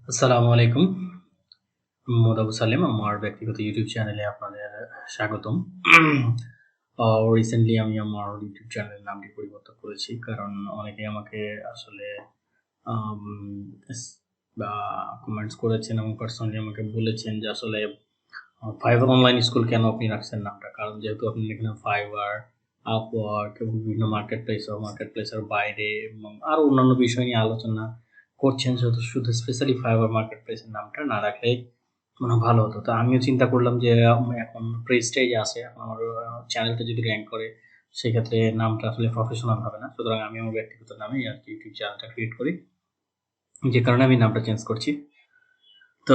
আসসালামু আলাইকুম। মোহাম্মদ আবু সালেম। আমার ব্যক্তিগত ইউটিউব চ্যানেলে আপনাদের স্বাগতম। রিসেন্টলি আমি আমার ইউটিউব চ্যানেলের নামটি পরিবর্তন করেছি, কারণ অনেকেই আমাকে আসলে আম বা কমেন্টস করেছেন এবং পার্সোনালি আমাকে বলেছেন যে আসলে ফাইবার অনলাইন স্কুল কেন আপনি রাখছেন নামটা? কারণ যেহেতু আপনি এখানে ফাইবার, আপওয়ার্ক এবং বিভিন্ন মার্কেট প্লেসের বাইরে এবং আরো অন্যান্য বিষয় নিয়ে আলোচনা করছেন, সেহেতু শুধু স্পেশালি ফাইবার মার্কেট প্লেসের নামটা না রাখলে মনে হয় ভালো হতো। তো আমিও চিন্তা করলাম যে এখন প্রেস্টেজ আছে, এখন আমার চ্যানেলটা যদি র‍্যাংক করে সেক্ষেত্রে নামটা আসলে প্রফেশনাল হবে না। সুতরাং আমি আমার ব্যক্তিগত নামেই আরকি ইউটিউব চ্যানেলটা ক্রিয়েট করি। যে কারণে আমি নামটা চেঞ্জ করছি। তো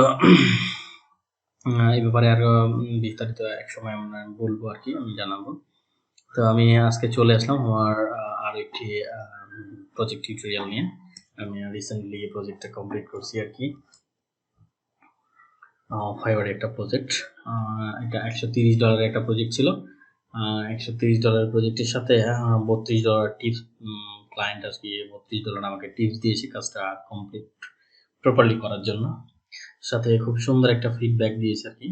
এই ব্যাপারে আরো বিস্তারিত একসময় আমরা বলবো আরকি, আমি জানাবো। তো আমি আজকে চলে আসলাম আমার আরো একটি প্রজেক্ট টিউটোরিয়াল নিয়ে। আমি রিসেন্টলি এই প্রজেক্টটা কমপ্লিট করছি আরকি। ফাইবারে একটা প্রজেক্ট। এটা $130 একটা প্রজেক্ট ছিল। $130 প্রজেক্টের সাথে $32 টিপস, ক্লায়েন্ট আজকে $32 আমাকে টিপস দিয়েছে কাজটা কমপ্লিট প্রপারলি করার জন্য। সাথে খুব সুন্দর একটা ফিডব্যাক দিয়েছে আরকি।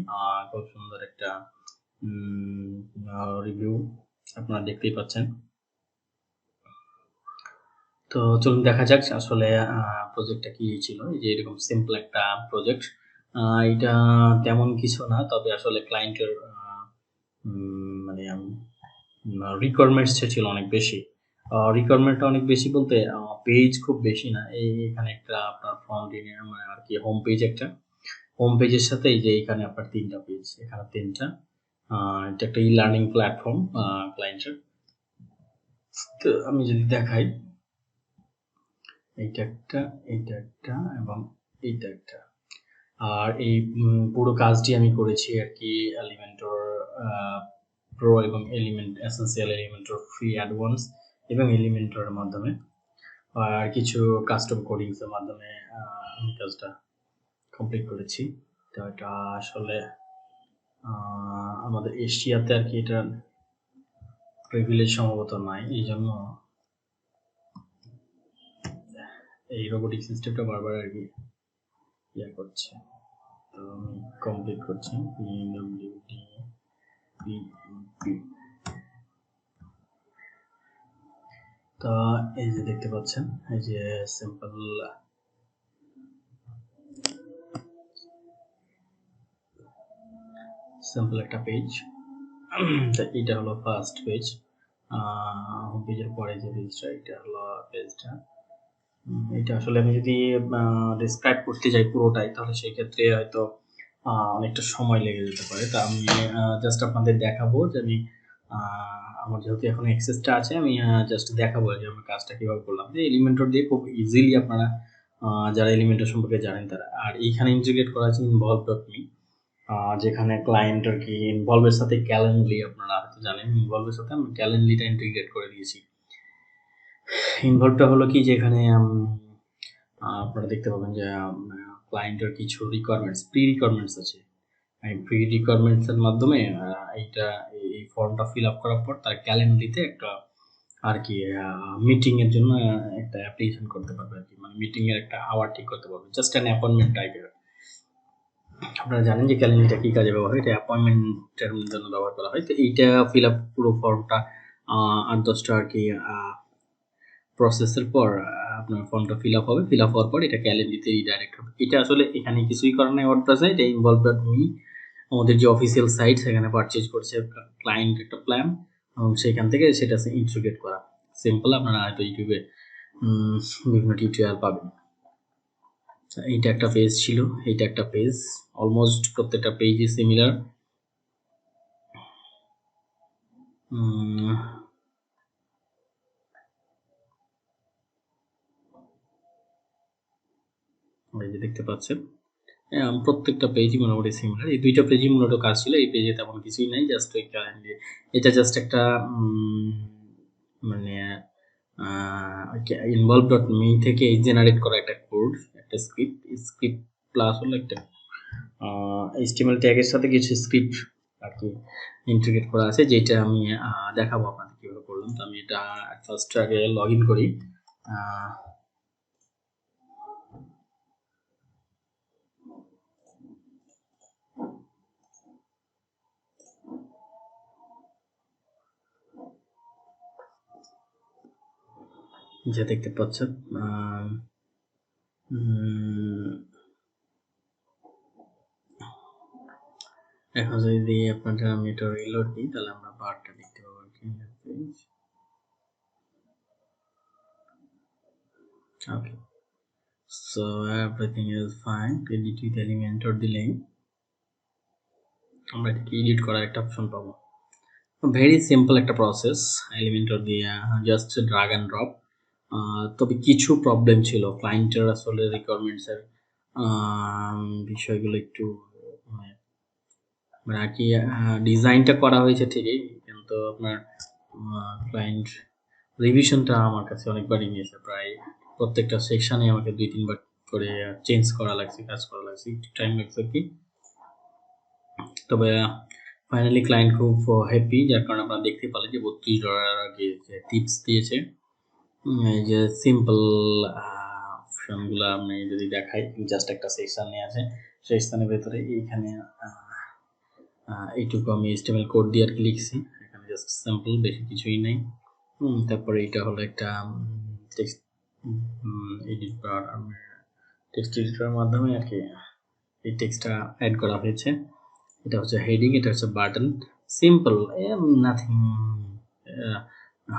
খুব সুন্দর একটা রিভিউ আপনারা দেখতেই পাচ্ছেন। তো চলুন দেখা যাক আসলে প্রজেক্টটা কি ছিল। এই যে এরকম সিম্পল একটা প্রজেক্ট। এটা তেমন কিছু না, তবে আসলে ক্লায়েন্টের মানে রিকোয়ারমেন্টস ছিল অনেক বেশি। রিকোয়ারমেন্টটা অনেক বেশি বলতে পেজ খুব বেশি না। এখানে একটা আপনার ফ্রন্ট এন্ড মানে আরকি হোম পেজ একটা। হোম পেজের সাথে এই যে এখানে আপনার ৩ টা পেজ, এখানে ৩ টা। এটা একটা ই-লার্নিং প্ল্যাটফর্ম ক্লায়েন্টের। তো আমি যদি দেখাই, এইটা একটা, এইটা একটা এবং এইটা একটা। আর এই পুরো কাজটি আমি করেছি আরকি এলিমেন্টর প্রো এবং এসেনশিয়াল এলিমেন্টর ফ্রি অ্যাডভান্স এবং এলিমেন্টরের মাধ্যমে। আর কিছু কাস্টম কোডিংস এর মাধ্যমে আমি কাজটা কমপ্লিট করেছি। তো এটা আসলে আমাদের এশিয়াতে আরকি এটার প্রিভিলেজ সম্ভবত নাই। এইজন্য এই রোবোটিক সিস্টেমটা বারবার আরকি ইয়ে করছে। তো আমি কমপ্লিট করছি। PWD তো এই যে দেখতে পাচ্ছেন, এই যে সিম্পল একটা পেজ। তো এটা হলো ফার্স্ট পেজ। হোম পেজের পরে যে পেজটা, এটা হলো পেজটা। এটা আসলে আমি যদি ডেসক্রাইব করতে যাই পুরোটাই, তাহলে সেই ক্ষেত্রে হয়তো অনেকটা সময় লেগে যেতে পারে। তা আমি জাস্ট আপনাদের দেখাবো যে আমি আমার যেহেতু এখন অ্যাক্সেসটা আছে, আমি জাস্ট দেখাবো যে আমি কাজটা কিভাবে করলাম। যে এলিমেন্টর দিয়ে খুব ইজিলি আপনারা যারা এলিমেন্টর সম্পর্কে জানেন তারা। আর এইখানে ইন্টিগ্রেট করা আছে involve.me, যেখানে ক্লায়েন্ট আরকি ইনভলভের সাথে ক্যালেন্ডলি, আপনারা হয়তো জানেন ইনভলভের সাথে আমি ক্যালেন্ডলিটা ইন্টিগ্রেট করে দিয়েছি। ইনভলভটা হলো কি, যে এখানে আপনারা দেখতে পাবেন যে ক্লায়েন্টের কিছু প্রি রিকোয়ারমেন্টস আছে। এই প্রি রিকোয়ারমেন্টস এর মাধ্যমে এইটা এই ফর্মটা ফিল আপ করার পর তার ক্যালেন্ডারিতে একটা আরকি মিটিং এর জন্য একটা অ্যাপ্লিকেশন করতে পারবে আরকি। মানে মিটিং এর একটা আওয়ার ঠিক করতে পারবে। জাস্ট অ্যান অ্যাপয়েন্টমেন্ট টাইপের। আপনারা জানেন যে ক্যালেন্ডারটা কি কাজে ব্যবহার হয়? এটা অ্যাপয়েন্টমেন্টের জন্য ব্যবহার করা হয়। তো এইটা ফিল আপ পুরো ফর্মটা ৮-১০ টা আরকি প্রসেসের পর আপনার ফর্মটা ফিল আপ হবে। ফিল আপ হওয়ার পর এটা ক্যালেন্ডারিতে রিডাইরেক্ট হবে। এটা আসলে এখানে কিছুই করার নাই ওয়ার্ডপ্রেসে। এটা involve.me, আমাদের যে অফিসিয়াল সাইট, সেখানে পারচেজ করছে ক্লায়েন্ট একটা প্ল্যান এবং সেখান থেকে সেটা ইন্টিগ্রেট করা। সিম্পল, আপনারা হয়তো ইউটিউবে বিভিন্ন টিউটোরিয়াল পাবেন। এইটা একটা পেজ ছিল, এইটা একটা পেজ। অলমোস্ট প্রত্যেকটা পেজই সিমিলার। এই যে দেখতে পাচ্ছেন, প্রত্যেকটা পেজই মোটামুটি সিমিলার। এই ২ টা পেজই মূলত কাজ ছিল। এই পেজে তেমন কিছুই নাই। জাস্ট ওই ক্যালেন্ডার, এটা জাস্ট একটা মানে involve.me থেকে জেনারেট করা একটা কোড, একটা স্ক্রিপ্ট প্লাস হলো একটা HTML ট্যাগের সাথে কিছু স্ক্রিপ্ট আরকি ইন্টিগ্রেট করা আছে, যেটা আমি দেখাবো আপনাদের কিভাবে করলাম। তো আমি এটা ফার্স্ট আগে লগইন করি। যে দেখতে পাচ্ছেন এখন যদি আপনাদের আমি এটা রিলোড দিই তাহলে আমরা বারটা দেখতে পাবো আর কি। Okay, so everything is fine. Edit with Elementor দিলেই আমরা এটাকে এডিট করার একটা অপশন পাবো। ভেরি সিম্পল একটা প্রসেস, এলিমেন্টর দিয়ে জাস্ট ড্রাগ অ্যান্ড ড্রপ। তবে কিছু প্রবলেম ছিল ক্লায়েন্টের, আসলে রিকোয়ারমেন্টসের বিষয়গুলো একটু মানে আর কি ডিজাইনটা করা হয়েছে ঠিকই, কিন্তু আপনার ক্লায়েন্ট রিভিশনটা আমার কাছে অনেকবারই নিয়েছে, প্রায় প্রত্যেকটা সেকশানে আমাকে 2-3 বার করে চেঞ্জ করা লাগছে, কাজ করা লাগছে, একটু টাইম লাগছে আর কি। তবে ফাইনালি ক্লায়েন্ট খুব হ্যাপি, যার কারণে আপনারা দেখতে পেলেন যে $32 আর কি টিপস দিয়েছে। এই যে সিম্পল অপশনগুলো আমি যদি দেখাই, জাস্ট একটা সেকশন নিয়ে আছে, সেই স্থানের ভেতরে এইখানে এইটুকু আমি HTML কোড দিয়ে আর কি লিখছি, এখানে জাস্ট সিম্পল, বেশি কিছুই নেই। তারপরে এটা হলো একটা টেক্সট এডিট বার, আমি টেক্সট এডিটরের মাধ্যমে আর কি এই টেক্সটটা অ্যাড করা হয়েছে। এটা হচ্ছে হেডিং, এটা হচ্ছে বাটন, সিম্পল, নাথিং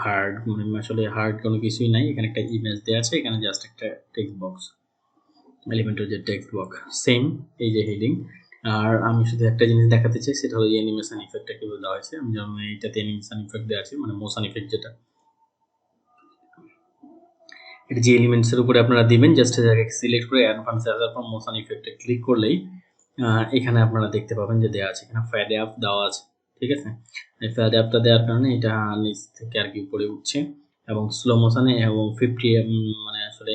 হার্ড, মানে আসলে হার্ড কোনো কিছুই নাই। এখানে একটা ইমেজ দেওয়া আছে, এখানে জাস্ট একটা টেক্সট বক্স, এলিমেন্টের যে টেক্সট বক্স সেম এই যে হেডিং। আর আমি শুধু একটা জিনিস দেখাতে চাই, সেটা হলো অ্যানিমেশন ইফেক্টটা কিভাবে দেওয়া হয়েছে। আমি যেমন এইটাতে অ্যানিমেশন ইফেক্ট দেওয়া আছে, মানে মোশন ইফেক্ট যেটা, এটা যে এলিমেন্টসের উপরে আপনারা দিবেন, জাস্ট জায়গায় সিলেক্ট করে অ্যাডভান্স আসার পর মোশন ইফেক্টে ক্লিক করলেই এখানে আপনারা দেখতে পাবেন যে দেওয়া আছে, এখানে ফ্যাড অ্যাপ দেওয়া আছে, ঠিক আছে। এই ফ্যাড অ্যাপটা দেওয়ার কারণে এটা নিচ থেকে আর কি উপরে উঠছে, এবং স্লো মোশনে, এবং 50 মানে আসলে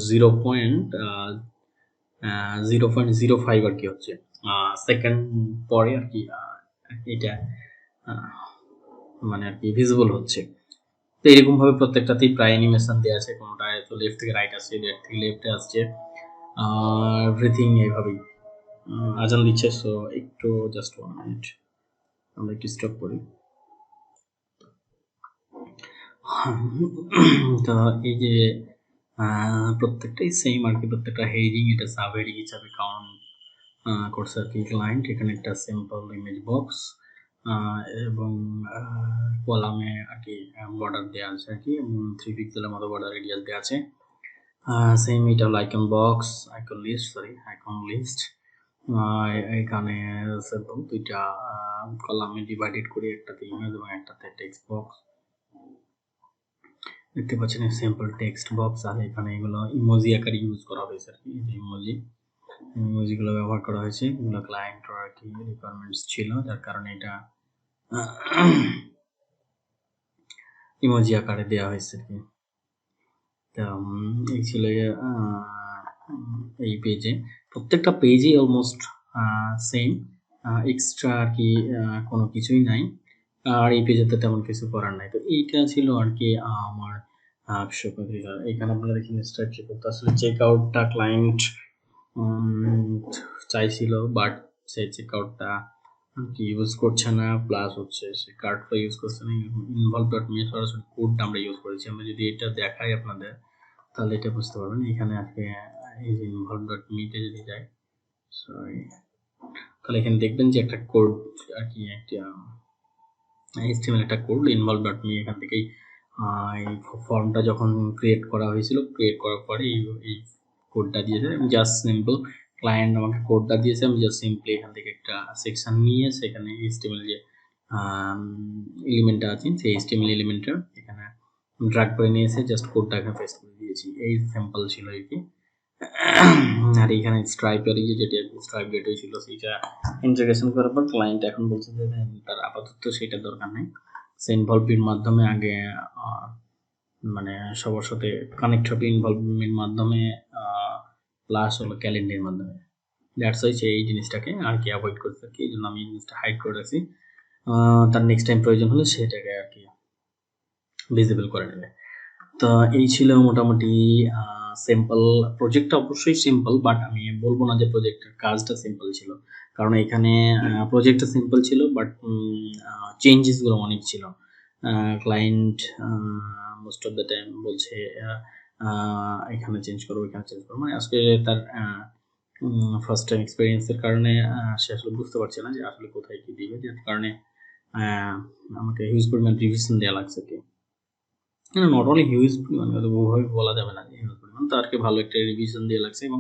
0.05 আর কি হচ্ছে সেকেন্ড পরে আর কি এটা মানে আর কি ভিজিবল হচ্ছে। তো এরকম ভাবে প্রত্যেকটাতেই প্রায় অ্যানিমেশন দেওয়া আছে, কোনোটায় তো লেফট থেকে রাইট আসছে, রাইট থেকে লেফটে আসছে, এভরিথিং এইভাবেই। আজান দিচ্ছে, সো একটু জাস্ট 1 মিনিট আমরা একটু স্টপ করি। তো এই যে প্রত্যেকটাই সেম আর কি, প্রত্যেকটা হেডিং এটা সাব হেডিং হিসাবে কাউন্ট করছে আর কি ক্লায়েন্ট। এখানে একটা সিম্পল ইমেজ বক্স এবং কলামে আর কি বর্ডার দেওয়া আছে আর কি, 3 পিক্সেলের মতো বর্ডার রেডিয়াস দেওয়া আছে। সেম এটা হলো আইকন বক্স, আইকন লিস্ট। এখানে সিম্পল দুইটা কলামে ডিভাইডেড করে, একটাতে ইমেজ এবং একটাতে টেক্সট বক্স দেখতে পাচ্ছেন, সিম্পল টেক্সট বক্স। আর এখানে এগুলো ইমোজি আকারে ইউজ করা হয়েছে আর কি, ইমোজিগুলো ব্যবহার করা হয়েছে, এগুলো ক্লায়েন্টের আর কি রিকোয়ারমেন্টস ছিল, যার কারণে এটা ইমোজি আকারে দেওয়া হয়েছে আর কি। এই ছিল এই পেজে, প্রত্যেকটা পেজই অলমোস্ট সেম, এক্সট্রা আর কি কোনো কিছুই নাই, আর এই পেজে তো তেমন কিছু করার নাই। তো এইটা ছিল আর কি আমার এখানে আপনারা দেখেন স্টার্ট চেক করতে, আসলে চেক আউটটা ক্লায়েন্ট চাইছিল, বাট সেই চেক আউটটা কি ইউজ করছে না, প্লাস হচ্ছে সে কার্ডটা ইউজ করছে না, ইনভলভ.মি সরাসরি কোডটা আমরা ইউজ করেছি। আমরা যদি এটা দেখাই আপনাদের, তাহলে এটা বুঝতে পারবেন। এখানে আজকে এই যে ইনভলভ.মিতে যদি যাই, সরি, তাহলে এখানে দেখবেন যে একটা কোড আর কি, একটা HTML একটা কোড involve.me, এখান থেকেই এই ফর্মটা যখন ক্রিয়েট করা হয়েছিল, ক্রিয়েট করার পরে এই কোডটা দিয়েছে। আমি জাস্ট সিম্পল, ক্লায়েন্ট আমাকে কোডটা দিয়েছে, আমি জাস্ট সিম্পলি এখান থেকে একটা সেকশন নিয়ে সেখানে HTML যে এলিমেন্টটা আছে, সেই HTML এলিমেন্টটা এখানে ড্র্যাগ করে নিয়ে এসে জাস্ট কোডটা এখানে পেস্ট করে দিয়েছি। এই সিম্পল ছিল আর কি। আর এখানে স্ট্রাইপের যেটা স্ট্রাইপ গেটওয়ে ছিল, সেটা ইন্টিগ্রেশন করার পর ক্লায়েন্ট এখন বলছে যে তার আপাতত সেটা দরকার নেই, সে ইনভলভমেন্ট মাধ্যমে আগে মানে সবার সাথে কানেক্ট হবে ইনভলভমেন্ট মাধ্যমে, প্লাস হলো ক্যালেন্ডারের মাধ্যমে। দ্যাটস ওয়াই এই জিনিসটাকে আর কি অ্যাভয়েড করতে আর কি, এই জন্য আমি এই জিনিসটা হাইড করে রাখছি। তার নেক্সট টাইম প্রয়োজন হলে সেটাকে আর কি ভিজিবল করে নেবে। তো এই ছিল মোটামুটি সিম্পল প্রজেক্টটা, অবশ্যই সিম্পল, বাট আমি বলবো না যে প্রজেক্টের কাজটা সিম্পল ছিল, কারণ এখানে প্রজেক্টটা সিম্পল ছিল, বাট চেঞ্জেসগুলো অনেক ছিল। Client most of the time বলছে এখানে চেঞ্জ করো, এখানে চেঞ্জ করো, মানে আজকে তার ফার্স্ট টাইম এক্সপেরিয়েন্সের কারণে সে আসলে বুঝতে পারছে না যে আসলে কোথায় কি দিবে, যার কারণে আমাকে হিউজ পরিমাণ রিভিশন দেওয়া লাগছে কি, নট অনলি হিউজ পরিমাণ, ওভাবে বলা যাবে না যে হিউজ পরিমাণ, তারকে ভালো একটা রিভিশন দেওয়া লাগছে। এবং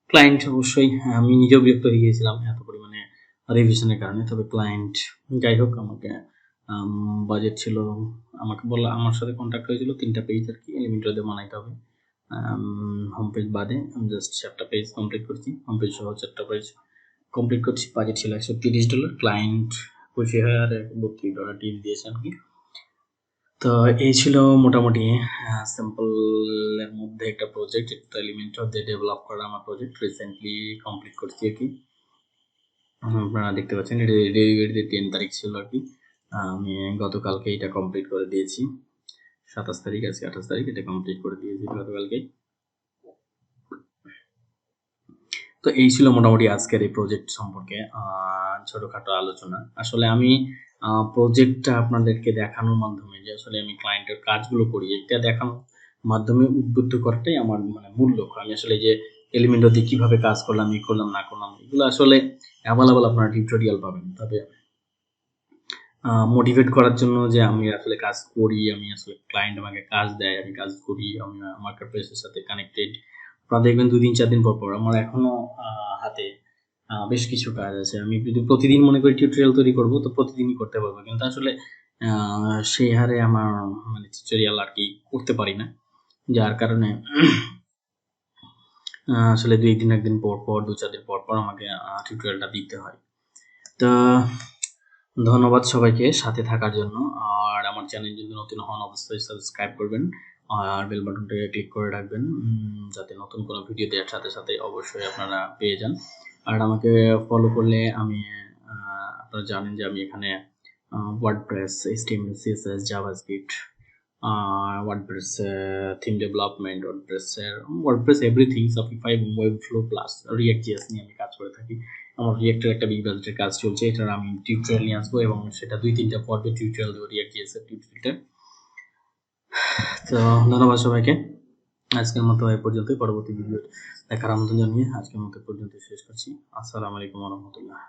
ক্লায়েন্ট অবশ্যই, আমি নিজেও বিরক্ত হয়ে গিয়েছিলাম এত পরিমাণে রিভিশনের কারণে। তবে ক্লায়েন্ট যাই হোক আমাকে বাজেট ছিল, আমাকে বললো, আমার সাথে কন্ট্যাক্ট হয়েছিল 3টা পেজ আর কি এলিমেন্টর দিয়ে বানাইতে হবে। হোম পেজ বাদে আমি জাস্ট 4টা পেজ কমপ্লিট করছি, হোম পেজ সহ 4টা পেজ কমপ্লিট করছি। বাজেট ছিল $130, ক্লায়েন্ট খুশি হয়ে আর $32 টিপ দিয়েছে আর কি। তো এই ছিল মোটামুটি সিম্পল এর মধ্যে একটা প্রজেক্ট, একটা এলিমেন্টর দিয়ে ডেভেলপ করা আমার প্রজেক্ট, রিসেন্টলি কমপ্লিট করছি আর কি। আপনারা দেখতে পাচ্ছেন ডেলিভারি 10 তারিখ ছিল আর কি, আমি গতকালকে এটা কমপ্লিট করে দিয়েছি। 27 তারিখ, আজকে 28 তারিখ, এটা কমপ্লিট করে দিয়েছি গতকালকে। তো এই ছিল মোটামুটি আজকের এই প্রজেক্ট সম্পর্কে ছোটখাটো আলোচনা। আসলে আমি প্রজেক্টটা আপনাদেরকে দেখানোর মাধ্যমে যে আসলে আমি ক্লায়েন্টের কাজগুলো করি, এটা দেখানোর মাধ্যমে উদ্বুদ্ধ করাটাই আমার মানে মূল লক্ষ্য। আমি আসলে যে এলিমেন্টর দিয়ে কিভাবে কাজ করলাম, ই করলাম, না করলাম, এগুলো আসলে অ্যাভেলেবল আপনারা টিউটোরিয়াল পাবেন। তবে মোটিভেট করার জন্য যে আমি আসলে কাজ করি, আমি আসলে ক্লায়েন্ট আমাকে কাজ দেয়, আমি কাজ করি, আমি মার্কেট প্লেসের সাথে কানেক্টেড। আপনারা দেখবেন 2 দিন 4 দিন পর আমার এখনো হাতে বেশ কিছু কাজ আছে। আমি যদি প্রতিদিন মনে করি টিউটোরিয়াল তৈরি করব, তো প্রতিদিনই করতে পারবো, কিন্তু আসলে সেই হারে আমার মানে টিউটোরিয়াল আর কি করতে পারি না, যার কারণে আসলে 2 দিন 1 দিন পর 2-4 দিন পর আমাকে টিউটোরিয়ালটা দিতে হয়। তো ধন্যবাদ সবাইকে সাথে থাকার জন্য। আর আমার চ্যানেল যদি নতুন হন অবশ্যই সাবস্ক্রাইব করবেন আর বেল বাটনটাকে ক্লিক করে রাখবেন, যাতে নতুন কোনো ভিডিও দেওয়ার সাথে সাথে অবশ্যই আপনারা পেয়ে যান। আর আমাকে ফলো করলে আমি আপনারা জানেন যে আমি এখানে WordPress, HTML, CSS, JavaScript, WordPress theme development, WordPress everything, Shopify, Webflow plus React.js নিয়ে আমি কাজ করে থাকি। আমার রিয়েক্টের একটা বিগ বাজেটের কাজ চলছে, এটার আমি টিউটোরিয়াল নিয়ে আসবো এবং সেটা 2-3টা পর্বে টিউটোরিয়াল দেবো React.js এর টিউটোরিয়ালটা। তো ধন্যবাদ সবাইকে, আজকের মতো এই পর্যন্তই। পরবর্তী ভিডিও দেখার আমন্ত্রণ জানিয়ে আজকের মতো পর্যন্ত শেষ করছি। আসসালামু আলাইকুম ওয়া রাহমাতুল্লাহ।